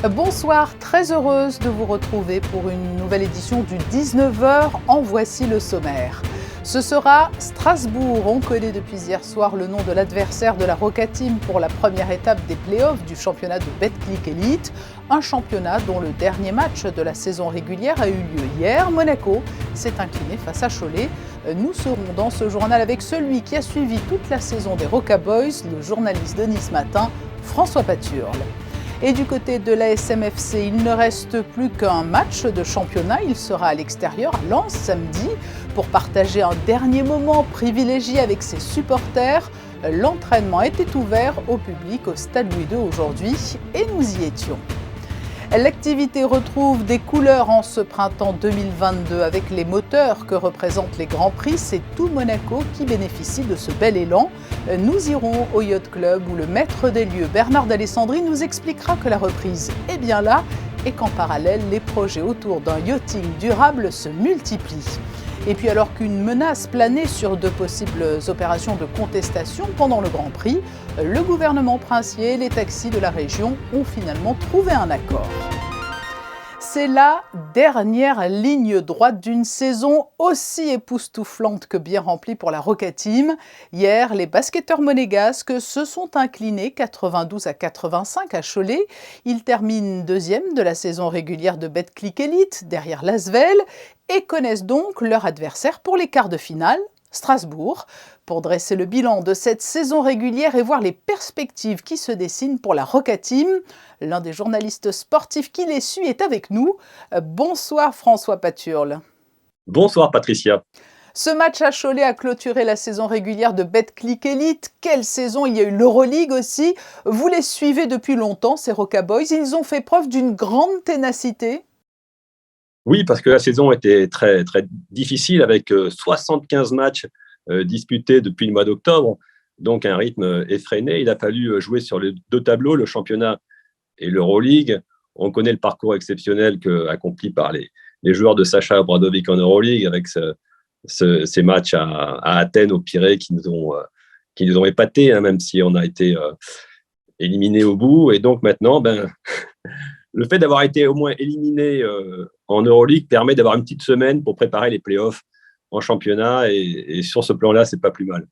Bonsoir, très heureuse de vous retrouver pour une nouvelle édition du 19h. En voici le sommaire. Ce sera Strasbourg. On connaît depuis hier soir le nom de l'adversaire de la Roca Team pour la première étape des playoffs du championnat de Betclic Elite. Un championnat dont le dernier match de la saison régulière a eu lieu hier. Monaco s'est incliné face à Cholet. Nous serons dans ce journal avec celui qui a suivi toute la saison des Roca Boys, le journaliste de Nice Matin, François Paturle. Et du côté de la SMFC, il ne reste plus qu'un match de championnat. Il sera à l'extérieur, à Lens, samedi, pour partager un dernier moment privilégié avec ses supporters. L'entraînement était ouvert au public au Stade Louis II aujourd'hui et nous y étions. L'activité retrouve des couleurs en ce printemps 2022 avec les moteurs que représentent les Grands Prix. C'est tout Monaco qui bénéficie de ce bel élan. Nous irons au Yacht Club où le maître des lieux, Bernard d'Alessandri, nous expliquera que la reprise est bien là et qu'en parallèle, les projets autour d'un yachting durable se multiplient. Et puis alors qu'une menace planait sur de possibles opérations de contestation pendant le Grand Prix, le gouvernement princier et les taxis de la région ont finalement trouvé un accord. C'est la dernière ligne droite d'une saison aussi époustouflante que bien remplie pour la Roca Team. Hier, les basketteurs monégasques se sont inclinés 92-85 à Cholet. Ils terminent deuxième de la saison régulière de Betclic Elite, derrière l'Asvel, et connaissent donc leur adversaire pour les quarts de finale, Strasbourg. Pour dresser le bilan de cette saison régulière et voir les perspectives qui se dessinent pour la Roca Team, l'un des journalistes sportifs qui les suit est avec nous. Bonsoir François Paturle. Bonsoir Patricia. Ce match à Cholet a clôturé la saison régulière de Betclic Elite. Quelle saison! Il y a eu l'Euroleague aussi. Vous les suivez depuis longtemps, ces Roca Boys. Ils ont fait preuve d'une grande ténacité. Oui, parce que la saison était très, très difficile avec 75 matchs disputés depuis le mois d'octobre, donc un rythme effréné. Il a fallu jouer sur les deux tableaux, le championnat et l'Euroleague. On connaît le parcours exceptionnel accompli par les joueurs de Sacha Obradovic en Euroleague avec ces matchs à Athènes, au Pirée, qui nous ont épatés, hein, même si on a été éliminés au bout. Et donc maintenant, le fait d'avoir été au moins éliminé en Euroleague permet d'avoir une petite semaine pour préparer les playoffs en championnat et sur ce plan-là, c'est pas plus mal.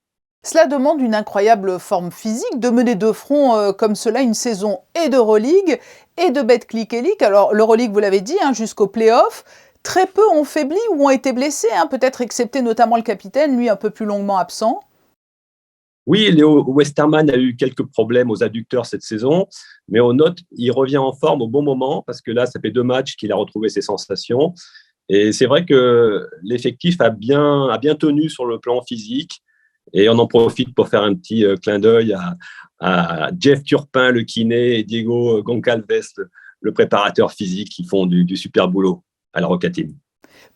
Cela demande une incroyable forme physique de mener de front comme cela une saison et d'Euroleague et de Betclic Elite. Alors l'Euroleague, vous l'avez dit, jusqu'aux playoffs, très peu ont faibli ou ont été blessés, peut-être excepté notamment le capitaine, lui un peu plus longuement absent. Oui, Léo Westermann a eu quelques problèmes aux adducteurs cette saison, mais on note il revient en forme au bon moment parce que là, ça fait 2 matchs qu'il a retrouvé ses sensations. Et c'est vrai que l'effectif a bien tenu sur le plan physique. Et on en profite pour faire un petit clin d'œil à Jeff Turpin, le kiné, et Diego Goncalves, le préparateur physique, qui font du super boulot à la Roca Team.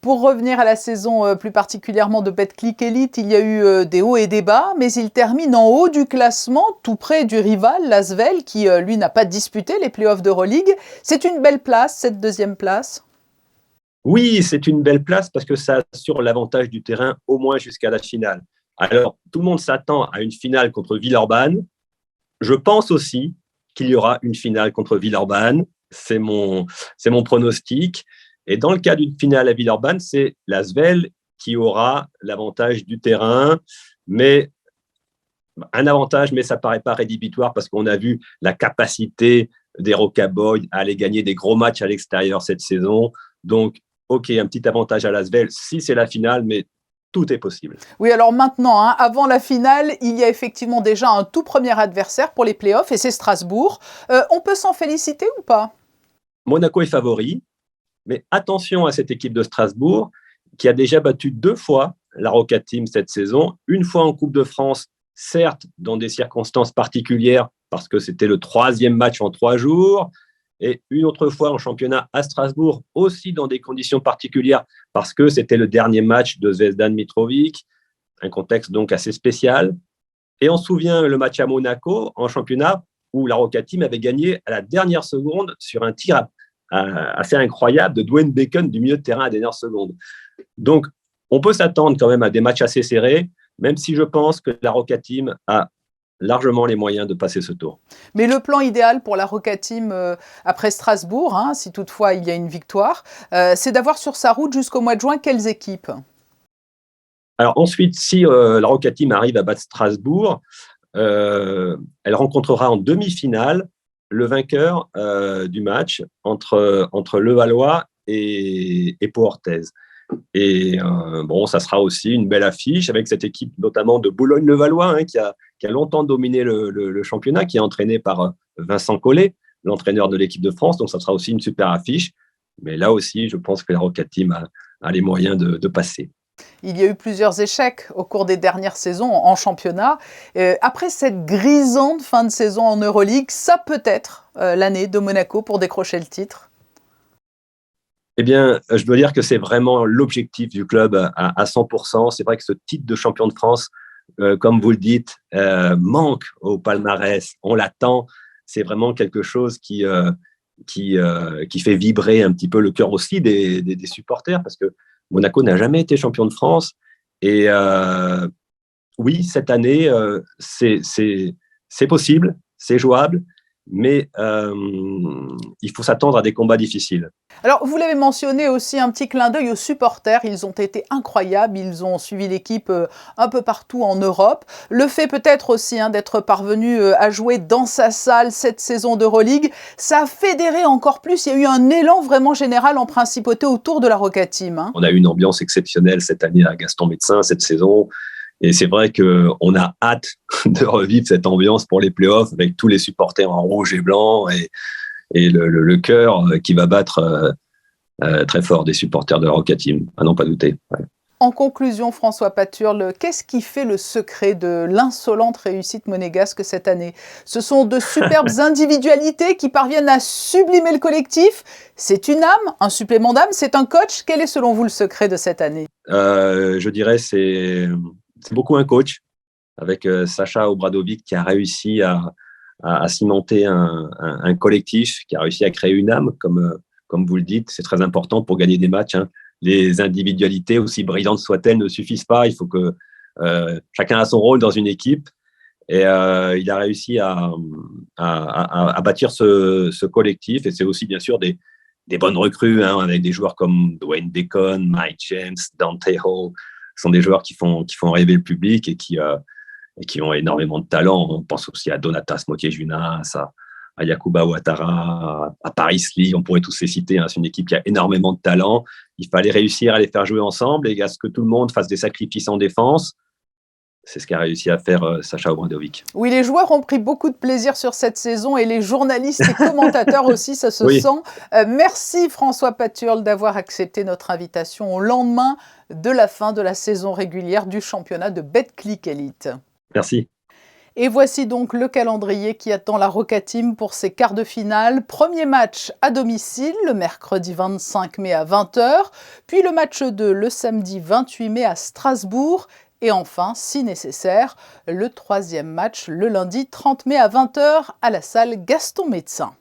Pour revenir à la saison plus particulièrement de Betclic Elite, il y a eu des hauts et des bas, mais il termine en haut du classement, tout près du rival, l'Asvel, qui lui n'a pas disputé les playoffs d'Euroleague. C'est une belle place, cette deuxième place. Oui, c'est une belle place parce que ça assure l'avantage du terrain au moins jusqu'à la finale. Alors, tout le monde s'attend à une finale contre Villeurbanne. Je pense aussi qu'il y aura une finale contre Villeurbanne. C'est mon pronostic. Et dans le cas d'une finale à Villeurbanne, c'est l'Asvel qui aura l'avantage du terrain, mais un avantage, mais ça ne paraît pas rédhibitoire parce qu'on a vu la capacité des Roca Boys à aller gagner des gros matchs à l'extérieur cette saison. Donc, OK, un petit avantage à l'Asvel si c'est la finale, mais tout est possible. Oui, alors maintenant, avant la finale, il y a effectivement déjà un tout premier adversaire pour les playoffs et c'est Strasbourg. On peut s'en féliciter ou pas? Monaco est favori. Mais attention à cette équipe de Strasbourg qui a déjà battu 2 fois la Roca Team cette saison. Une fois en Coupe de France, certes, dans des circonstances particulières, parce que c'était le 3e match en 3 jours, et une autre fois en championnat à Strasbourg, aussi dans des conditions particulières, parce que c'était le dernier match de Zvezdan Mitrovic, un contexte donc assez spécial. Et on se souvient le match à Monaco en championnat où la Roca Team avait gagné à la dernière seconde sur un tir assez incroyable de Dwayne Bacon du milieu de terrain à la dernière seconde. Donc, on peut s'attendre quand même à des matchs assez serrés, même si je pense que la Roca Team a largement les moyens de passer ce tour. Mais le plan idéal pour la Roca Team après Strasbourg, si toutefois il y a une victoire, c'est d'avoir sur sa route jusqu'au mois de juin quelles équipes ? Alors ensuite, si la Roca Team arrive à battre Strasbourg, elle rencontrera en demi-finale le vainqueur du match entre Levallois et Pau Orthez. Et ça sera aussi une belle affiche avec cette équipe notamment de Boulogne-Levallois qui a longtemps dominé le championnat, qui est entraîné par Vincent Collet, l'entraîneur de l'équipe de France. Donc ça sera aussi une super affiche. Mais là aussi, je pense que la Roca Team a les moyens de passer. Il y a eu plusieurs échecs au cours des dernières saisons en championnat. Après cette grisante fin de saison en Euroleague, ça peut être l'année de Monaco pour décrocher le titre ? Eh bien, je dois dire que c'est vraiment l'objectif du club à 100%. C'est vrai que ce titre de champion de France, comme vous le dites, manque au palmarès. On l'attend. C'est vraiment quelque chose qui fait vibrer un petit peu le cœur aussi des supporters, parce que Monaco n'a jamais été champion de France. Et oui, cette année, c'est possible, c'est jouable, mais il faut s'attendre à des combats difficiles. Alors, vous l'avez mentionné aussi, un petit clin d'œil aux supporters. Ils ont été incroyables. Ils ont suivi l'équipe un peu partout en Europe. Le fait peut-être aussi d'être parvenu à jouer dans sa salle cette saison d'Euroleague, ça a fédéré encore plus. Il y a eu un élan vraiment général en principauté autour de la Roca Team. On a eu une ambiance exceptionnelle cette année à Gaston-Médecin, cette saison. Et c'est vrai qu'on a hâte de revivre cette ambiance pour les playoffs avec tous les supporters en rouge et blanc et le cœur qui va battre très fort des supporters de la Roca Team, à n'en pas douter. Ouais. En conclusion, François Paturle, qu'est-ce qui fait le secret de l'insolente réussite monégasque cette année ? Ce sont de superbes individualités qui parviennent à sublimer le collectif. C'est une âme, un supplément d'âme, c'est un coach. Quel est selon vous le secret de cette année ? Je dirais c'est beaucoup un coach, avec Sacha Obradovic qui a réussi à cimenter un collectif, qui a réussi à créer une âme, comme vous le dites. C'est très important pour gagner des matchs. Les individualités, aussi brillantes soient-elles, ne suffisent pas. Il faut que chacun a son rôle dans une équipe. Et il a réussi à bâtir ce collectif. Et c'est aussi, bien sûr, des bonnes recrues, avec des joueurs comme Dwayne Bacon, Mike James, Dante Hall. Ce sont des joueurs qui font rêver le public et qui ont énormément de talent. On pense aussi à Donatas Motiejunas, à Yacouba Ouattara, à Paris Lee, on pourrait tous les citer. C'est une équipe qui a énormément de talent. Il fallait réussir à les faire jouer ensemble et à ce que tout le monde fasse des sacrifices en défense. C'est ce qu'a réussi à faire Sacha Obradovic. Oui, les joueurs ont pris beaucoup de plaisir sur cette saison et les journalistes et commentateurs aussi, ça se sent. Merci François Paturle d'avoir accepté notre invitation au lendemain de la fin de la saison régulière du championnat de Betclic Elite. Merci. Et voici donc le calendrier qui attend la Roca Team pour ses quarts de finale. Premier match à domicile, le mercredi 25 mai à 20h, puis le match 2 le samedi 28 mai à Strasbourg. Et enfin, si nécessaire, le troisième match le lundi 30 mai à 20h à la salle Gaston-Médecin.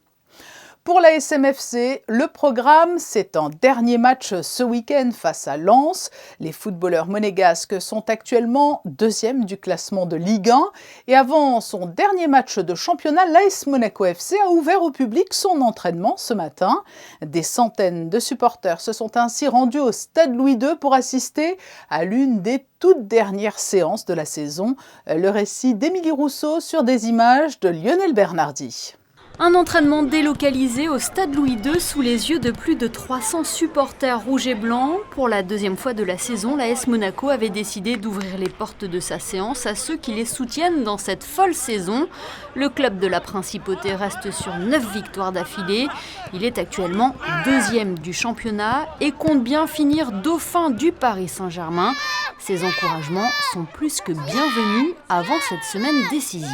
Pour la SMFC, le programme, c'est un dernier match ce week-end face à Lens. Les footballeurs monégasques sont actuellement deuxième du classement de Ligue 1. Et avant son dernier match de championnat, l'AS Monaco FC a ouvert au public son entraînement ce matin. Des centaines de supporters se sont ainsi rendus au Stade Louis II pour assister à l'une des toutes dernières séances de la saison. Le récit d'Émilie Rousseau sur des images de Lionel Bernardi. Un entraînement délocalisé au Stade Louis II sous les yeux de plus de 300 supporters rouges et blancs. Pour la deuxième fois de la saison, l'AS Monaco avait décidé d'ouvrir les portes de sa séance à ceux qui les soutiennent dans cette folle saison. Le club de la Principauté reste sur 9 victoires d'affilée. Il est actuellement deuxième du championnat et compte bien finir dauphin du Paris Saint-Germain. Ces encouragements sont plus que bienvenus avant cette semaine décisive.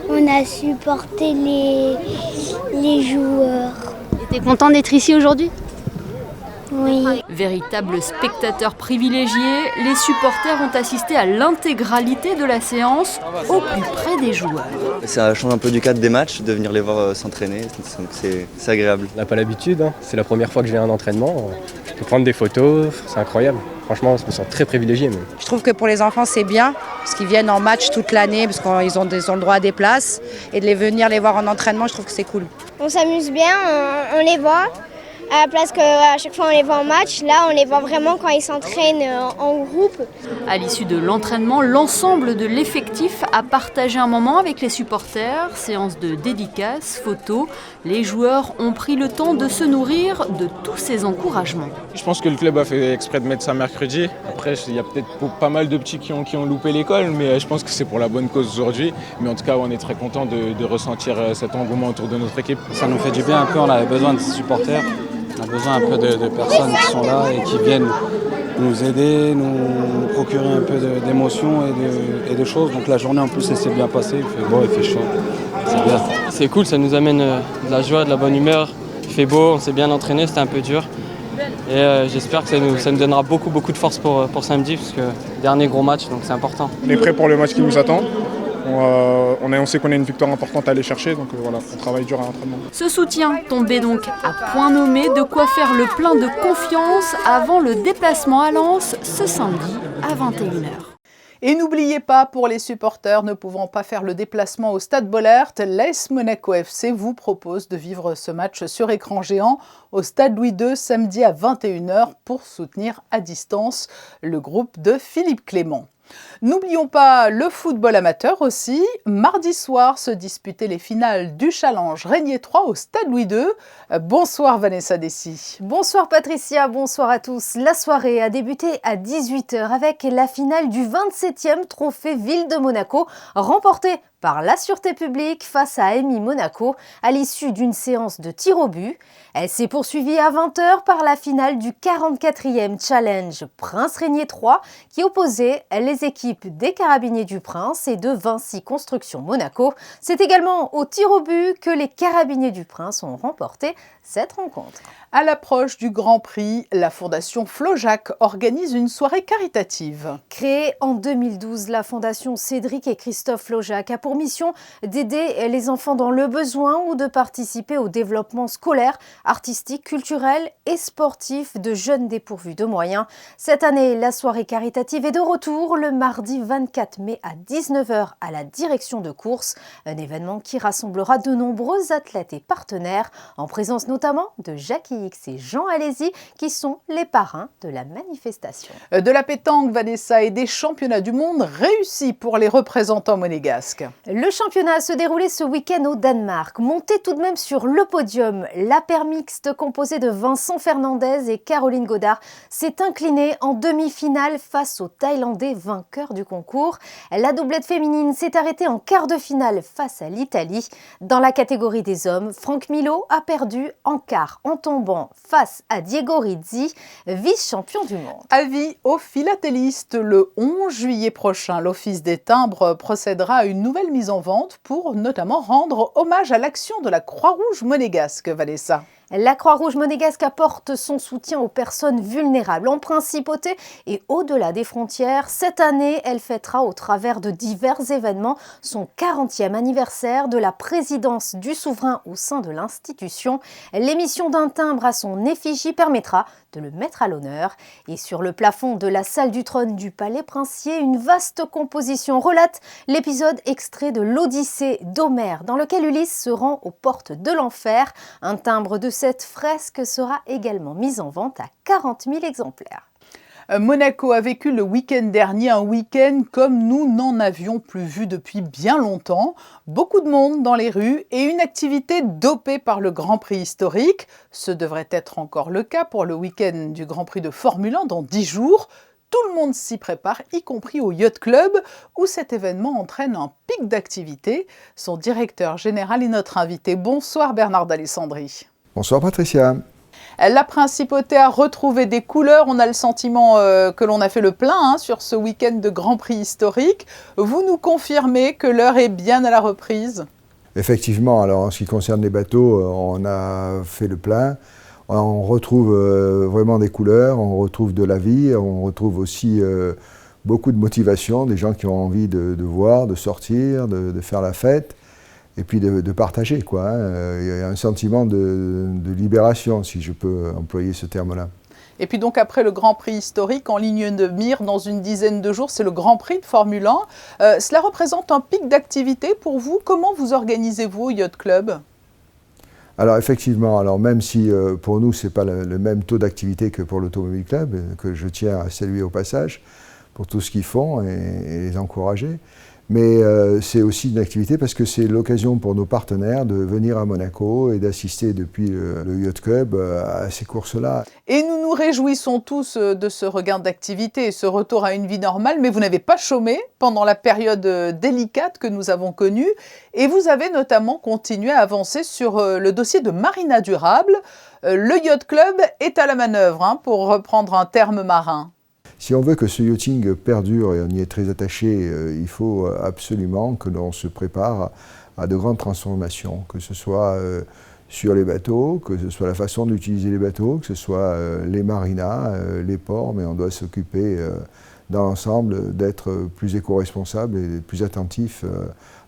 On a supporté les joueurs. T'es content d'être ici aujourd'hui ? Oui. Véritable spectateur privilégié, les supporters ont assisté à l'intégralité de la séance au plus près des joueurs. Ça change un peu du cadre des matchs, de venir les voir s'entraîner, donc c'est agréable. On n'a pas l'habitude, c'est la première fois que je viens à un entraînement. Je peux prendre des photos, c'est incroyable. Franchement, je me sens très privilégié même. Je trouve que pour les enfants, c'est bien, parce qu'ils viennent en match toute l'année, parce qu'ils ont le droit à des places. Et de venir les voir en entraînement, je trouve que c'est cool. On s'amuse bien, on les voit. À la place qu'à chaque fois on les voit en match, là on les voit vraiment quand ils s'entraînent en groupe. À l'issue de l'entraînement, l'ensemble de l'effectif a partagé un moment avec les supporters, séance de dédicaces, photos. Les joueurs ont pris le temps de se nourrir de tous ces encouragements. Je pense que le club a fait exprès de mettre ça mercredi. Après, il y a peut-être pas mal de petits qui ont loupé l'école, mais je pense que c'est pour la bonne cause aujourd'hui. Mais en tout cas, on est très content de ressentir cet engouement autour de notre équipe. Ça nous fait du bien un peu, on avait besoin de ces supporters. On a besoin un peu de personnes qui sont là et qui viennent nous aider, nous procurer un peu d'émotions et de choses. Donc la journée en plus elle s'est bien passée, il fait beau, il fait chaud, c'est bien. C'est cool, ça nous amène de la joie, de la bonne humeur. Il fait beau, on s'est bien entraîné, c'était un peu dur. Et j'espère que ça nous donnera beaucoup de force pour samedi, parce que dernier gros match, donc c'est important. On est prêt pour le match qui nous attend. On sait qu'on a une victoire importante à aller chercher, donc voilà, on travaille dur à l'entraînement. Ce soutien tombait donc à point nommé, de quoi faire le plein de confiance avant le déplacement à Lens ce samedi à 21h. Et n'oubliez pas, pour les supporters ne pouvant pas faire le déplacement au Stade Bollaert, l'AS Monaco FC vous propose de vivre ce match sur écran géant au Stade Louis II samedi à 21h pour soutenir à distance le groupe de Philippe Clément. N'oublions pas le football amateur aussi. Mardi soir se disputaient les finales du Challenge Régnier 3 au Stade Louis II. Bonsoir Vanessa Dessy. Bonsoir Patricia, bonsoir à tous. La soirée a débuté à 18h avec la finale du 27e trophée Ville de Monaco, remportée par la Sûreté publique face à AMI Monaco à l'issue d'une séance de tir au but. Elle s'est poursuivie à 20h par la finale du 44e Challenge Prince Régnier 3 qui opposait les équipes des Carabiniers du Prince et de Vinci Construction Monaco. C'est également au tir au but que les Carabiniers du Prince ont remporté cette rencontre. À l'approche du Grand Prix, la Fondation Flojac organise une soirée caritative. Créée en 2012, la Fondation Cédric et Christophe Flojac a pour mission d'aider les enfants dans le besoin ou de participer au développement scolaire, artistique, culturel et sportif de jeunes dépourvus de moyens. Cette année, la soirée caritative est de retour le mardi 24 mai à 19h à la direction de course. Un événement qui rassemblera de nombreux athlètes et partenaires, en présence notamment de Jackie X et Jean Alési, qui sont les parrains de la manifestation. De la pétanque, Vanessa, et des championnats du monde réussis pour les représentants monégasques. Le championnat se déroulait ce week-end au Danemark. Monté tout de même sur le podium, la paire mixte composée de Vincent Fernandez et Caroline Godard s'est inclinée en demi-finale face aux Thaïlandais vainqueurs du concours. La doublette féminine s'est arrêtée en quart de finale face à l'Italie. Dans la catégorie des hommes, Franck Milot a perdu en quart en tombant face à Diego Rizzi, vice-champion du monde. Avis aux philatélistes, le 11 juillet prochain, l'Office des timbres procédera à une nouvelle mise en vente pour notamment rendre hommage à l'action de la Croix-Rouge monégasque, Vanessa. La Croix-Rouge monégasque apporte son soutien aux personnes vulnérables en principauté et au-delà des frontières. Cette année, elle fêtera au travers de divers événements son 40e anniversaire de la présidence du souverain au sein de l'institution. L'émission d'un timbre à son effigie permettra de le mettre à l'honneur. Et sur le plafond de la salle du trône du Palais Princier, une vaste composition relate l'épisode extrait de l'Odyssée d'Homère, dans lequel Ulysse se rend aux portes de l'enfer. Un timbre de cette fresque sera également mise en vente à 40 000 exemplaires. Monaco a vécu le week-end dernier un week-end comme nous n'en avions plus vu depuis bien longtemps. Beaucoup de monde dans les rues et une activité dopée par le Grand Prix historique. Ce devrait être encore le cas pour le week-end du Grand Prix de Formule 1 dans 10 jours. Tout le monde s'y prépare, y compris au Yacht Club, où cet événement entraîne un pic d'activité. Son directeur général est notre invité. Bonsoir Bernard d'Alessandri. Bonsoir Patricia. La principauté a retrouvé des couleurs. On a le sentiment que l'on a fait le plein sur ce week-end de Grand Prix historique. Vous nous confirmez que l'heure est bien à la reprise? Effectivement, alors en ce qui concerne les bateaux, on a fait le plein. On retrouve vraiment des couleurs, on retrouve de la vie, on retrouve aussi beaucoup de motivation, des gens qui ont envie de voir, de sortir, de faire la fête. Et puis de partager, quoi. Il y a un sentiment de libération, si je peux employer ce terme-là. Et puis donc après le Grand Prix historique en ligne de mire dans une dizaine de jours, c'est le Grand Prix de Formule 1. Cela représente un pic d'activité pour vous. Comment vous organisez-vous au Yacht Club ? Alors effectivement, alors même si pour nous ce n'est pas le même taux d'activité que pour l'Automobile Club, que je tiens à saluer au passage pour tout ce qu'ils font et les encourager, mais c'est aussi une activité parce que c'est l'occasion pour nos partenaires de venir à Monaco et d'assister depuis le Yacht Club à ces courses-là. Et nous nous réjouissons tous de ce regain d'activité et ce retour à une vie normale, mais vous n'avez pas chômé pendant la période délicate que nous avons connue et vous avez notamment continué à avancer sur le dossier de Marina Durable. Le Yacht Club est à la manœuvre, pour reprendre un terme marin. Si on veut que ce yachting perdure, et on y est très attaché, il faut absolument que l'on se prépare à de grandes transformations, que ce soit sur les bateaux, que ce soit la façon d'utiliser les bateaux, que ce soit les marinas, les ports, mais on doit s'occuper dans l'ensemble d'être plus éco-responsable et plus attentif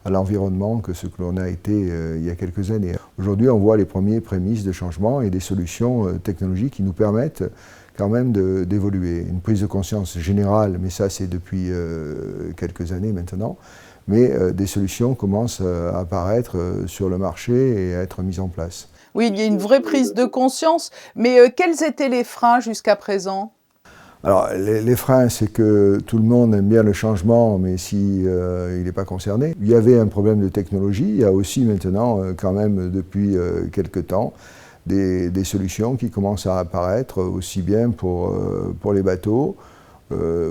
à l'environnement que ce que l'on a été il y a quelques années. Aujourd'hui, on voit les premiers prémices de changement et des solutions technologiques qui nous permettent quand même d'évoluer. Une prise de conscience générale, mais ça c'est depuis quelques années maintenant, mais des solutions commencent à apparaître sur le marché et à être mises en place. Oui, il y a une vraie prise de conscience, mais quels étaient les freins jusqu'à présent ? Alors les freins, c'est que tout le monde aime bien le changement, mais si il n'est pas concerné. Il y avait un problème de technologie, il y a aussi maintenant quand même depuis quelques temps des solutions qui commencent à apparaître aussi bien pour les bateaux,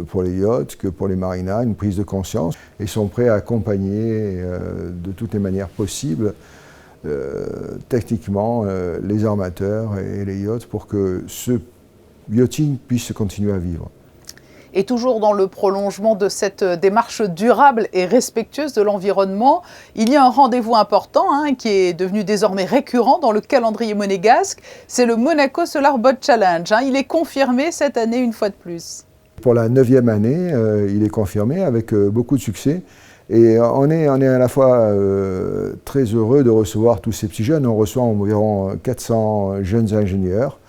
pour les yachts que pour les marinas, une prise de conscience, et sont prêts à accompagner de toutes les manières possibles techniquement les armateurs et les yachts pour que ce yachting puisse continuer à vivre. Et toujours dans le prolongement de cette démarche durable et respectueuse de l'environnement, il y a un rendez-vous important qui est devenu désormais récurrent dans le calendrier monégasque, c'est le Monaco Solar Boat Challenge. Il est confirmé cette année une fois de plus. Pour la 9e année, il est confirmé avec beaucoup de succès. Et on est à la fois très heureux de recevoir tous ces petits jeunes. On reçoit environ 400 jeunes ingénieurs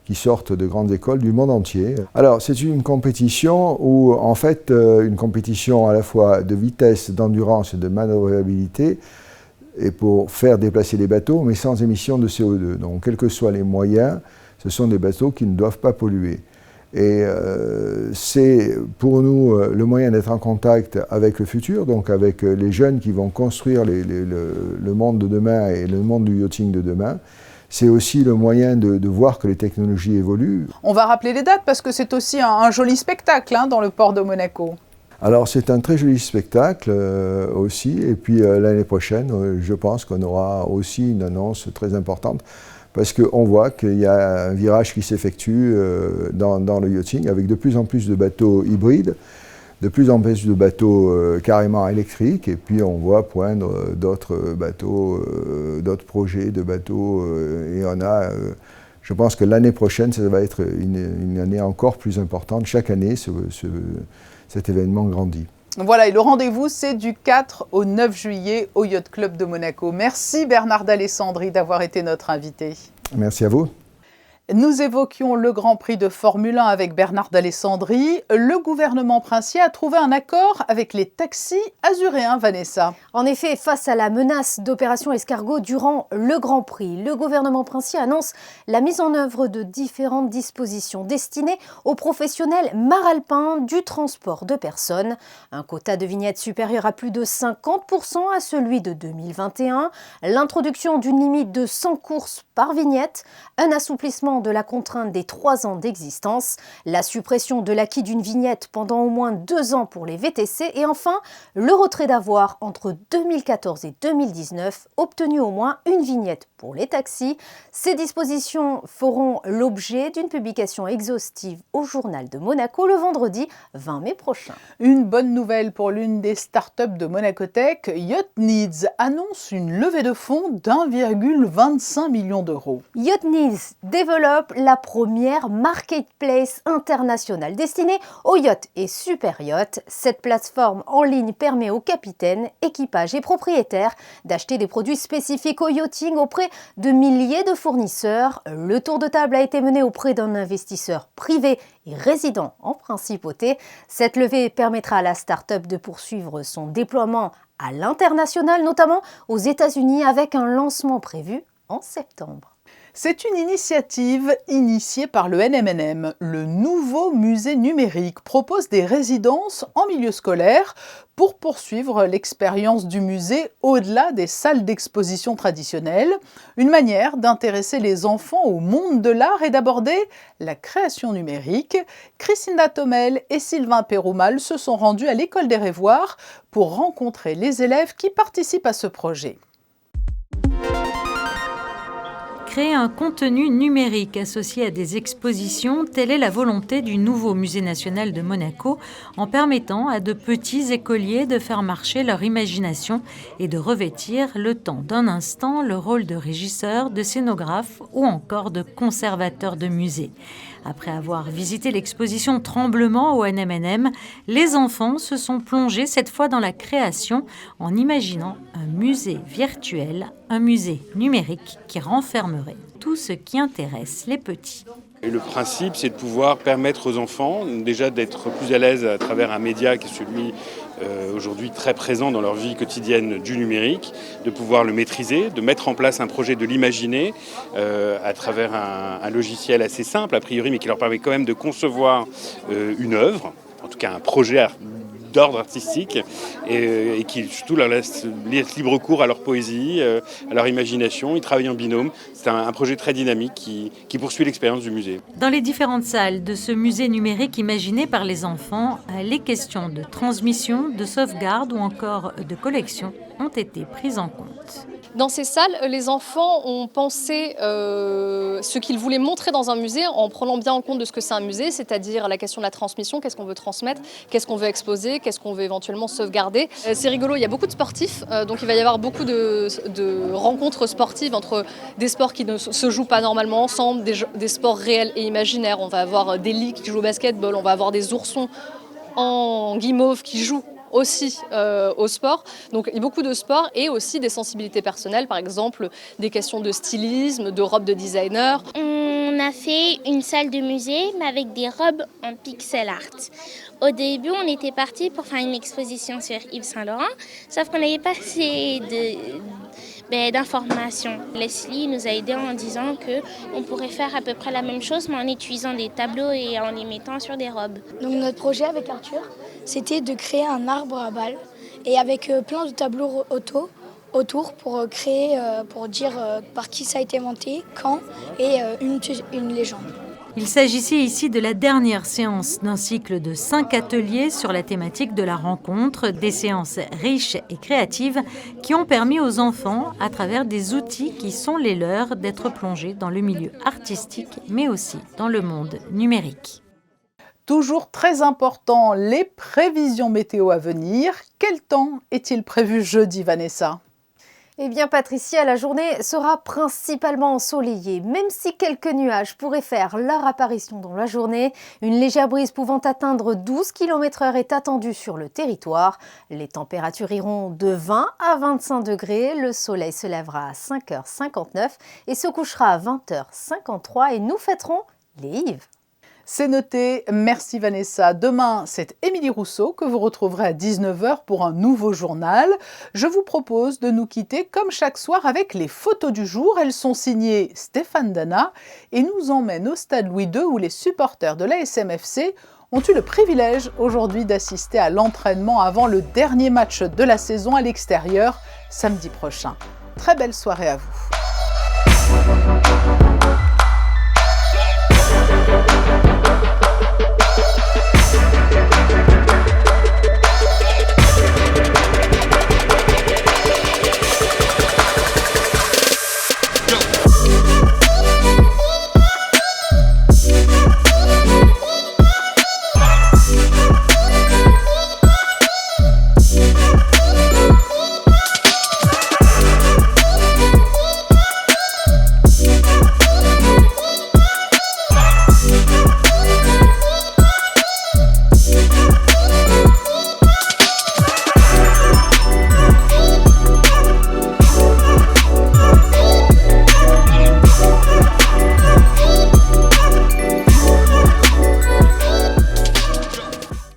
qui sortent de grandes écoles du monde entier. Alors c'est une compétition où en fait une compétition à la fois de vitesse, d'endurance et de manœuvrabilité et pour faire déplacer les bateaux mais sans émission de CO2. Donc quels que soient les moyens, ce sont des bateaux qui ne doivent pas polluer. Et c'est pour nous le moyen d'être en contact avec le futur, donc avec les jeunes qui vont construire le monde de demain et le monde du yachting de demain. C'est aussi le moyen de voir que les technologies évoluent. On va rappeler les dates parce que c'est aussi un joli spectacle dans le port de Monaco. Alors c'est un très joli spectacle aussi, et puis l'année prochaine, je pense qu'on aura aussi une annonce très importante parce qu'on voit qu'il y a un virage qui s'effectue dans le yachting avec de plus en plus de bateaux hybrides, de plus en plus de bateaux carrément électriques, et puis on voit poindre d'autres bateaux, d'autres projets de bateaux, et on a, je pense que l'année prochaine, ça va être une année encore plus importante. Chaque année, cet événement grandit. Voilà, et le rendez-vous, c'est du 4 au 9 juillet au Yacht Club de Monaco. Merci Bernard d'Alessandri d'avoir été notre invité. Merci à vous. Nous évoquions le Grand Prix de Formule 1 avec Bernard d'Alessandri. Le gouvernement princier a trouvé un accord avec les taxis azuréens, Vanessa. En effet, face à la menace d'opération escargot durant le Grand Prix, le gouvernement princier annonce la mise en œuvre de différentes dispositions destinées aux professionnels maralpins du transport de personnes. Un quota de vignettes supérieur à plus de 50% à celui de 2021, l'introduction d'une limite de 100 courses par vignette, un assouplissement de la contrainte des 3 ans d'existence, la suppression de l'acquis d'une vignette pendant au moins 2 ans pour les VTC et enfin le retrait d'avoir entre 2014 et 2019 obtenu au moins une vignette pour les taxis. Ces dispositions feront l'objet d'une publication exhaustive au journal de Monaco le vendredi 20 mai prochain. Une bonne nouvelle pour l'une des startups de Monacotech, Yacht Needs annonce une levée de fonds d'1,25 million d'euros. Yacht Needs développe développe la première marketplace internationale destinée aux yachts et super yachts. Cette plateforme en ligne permet aux capitaines, équipages et propriétaires d'acheter des produits spécifiques au yachting auprès de milliers de fournisseurs. Le tour de table a été mené auprès d'un investisseur privé et résident en principauté. Cette levée permettra à la start-up de poursuivre son déploiement à l'international, notamment aux États-Unis, avec un lancement prévu en septembre. C'est une initiative initiée par le NMNM. Le nouveau musée numérique propose des résidences en milieu scolaire pour poursuivre l'expérience du musée au-delà des salles d'exposition traditionnelles. Une manière d'intéresser les enfants au monde de l'art et d'aborder la création numérique. Christina Thomel et Sylvain Péroumal se sont rendus à l'école des Rêvoirs pour rencontrer les élèves qui participent à ce projet. Créer un contenu numérique associé à des expositions, telle est la volonté du nouveau Musée national de Monaco, en permettant à de petits écoliers de faire marcher leur imagination et de revêtir le temps d'un instant le rôle de régisseur, de scénographe ou encore de conservateur de musée. Après avoir visité l'exposition Tremblement au NMNM, les enfants se sont plongés cette fois dans la création en imaginant un musée virtuel, un musée numérique qui renfermerait tout ce qui intéresse les petits. Et le principe, c'est de pouvoir permettre aux enfants déjà d'être plus à l'aise à travers un média qui est celui aujourd'hui très présent dans leur vie quotidienne du numérique, de pouvoir le maîtriser, de mettre en place un projet, de l'imaginer à travers un logiciel assez simple a priori, mais qui leur permet quand même de concevoir une œuvre, en tout cas un projet d'ordre artistique et qui surtout leur laisse libre cours à leur poésie, à leur imagination. Ils travaillent en binôme. C'est un projet très dynamique qui poursuit l'expérience du musée. Dans les différentes salles de ce musée numérique imaginé par les enfants, les questions de transmission, de sauvegarde ou encore de collection ont été prises en compte. Dans ces salles, les enfants ont pensé ce qu'ils voulaient montrer dans un musée en prenant bien en compte de ce que c'est un musée, c'est-à-dire la question de la transmission, qu'est-ce qu'on veut transmettre, qu'est-ce qu'on veut exposer, qu'est-ce qu'on veut éventuellement sauvegarder. C'est rigolo, il y a beaucoup de sportifs, donc il va y avoir beaucoup de rencontres sportives entre des sports qui ne se jouent pas normalement ensemble, des sports réels et imaginaires. On va avoir des ligues qui jouent au basketball, on va avoir des oursons en guimauve qui jouent aussi au sport. Donc il y a beaucoup de sport et aussi des sensibilités personnelles, par exemple des questions de stylisme, de robes de designer. On a fait une salle de musée mais avec des robes en pixel art. Au début, on était parti pour faire une exposition sur Yves Saint Laurent, sauf qu'on n'avait pas assez d'informations. Leslie nous a aidés en disant qu'on pourrait faire à peu près la même chose mais en utilisant des tableaux et en les mettant sur des robes. Donc notre projet avec Arthur, c'était de créer un arbre à balles et avec plein de tableaux autour pour créer, pour dire par qui ça a été inventé, quand et une légende. Il s'agissait ici de la dernière séance d'un cycle de 5 ateliers sur la thématique de la rencontre, des séances riches et créatives qui ont permis aux enfants, à travers des outils qui sont les leurs, d'être plongés dans le milieu artistique, mais aussi dans le monde numérique. Toujours très important, les prévisions météo à venir. Quel temps est-il prévu jeudi, Vanessa ? Eh bien Patricia, la journée sera principalement ensoleillée, même si quelques nuages pourraient faire leur apparition dans la journée. Une légère brise pouvant atteindre 12 km/h est attendue sur le territoire. Les températures iront de 20 à 25 degrés. Le soleil se lèvera à 5h59 et se couchera à 20h53 et nous fêterons les Yves. C'est noté, merci Vanessa. Demain, c'est Émilie Rousseau que vous retrouverez à 19h pour un nouveau journal. Je vous propose de nous quitter comme chaque soir avec les photos du jour. Elles sont signées Stéphane Dana et nous emmènent au stade Louis II où les supporters de l'ASM FC ont eu le privilège aujourd'hui d'assister à l'entraînement avant le dernier match de la saison à l'extérieur samedi prochain. Très belle soirée à vous.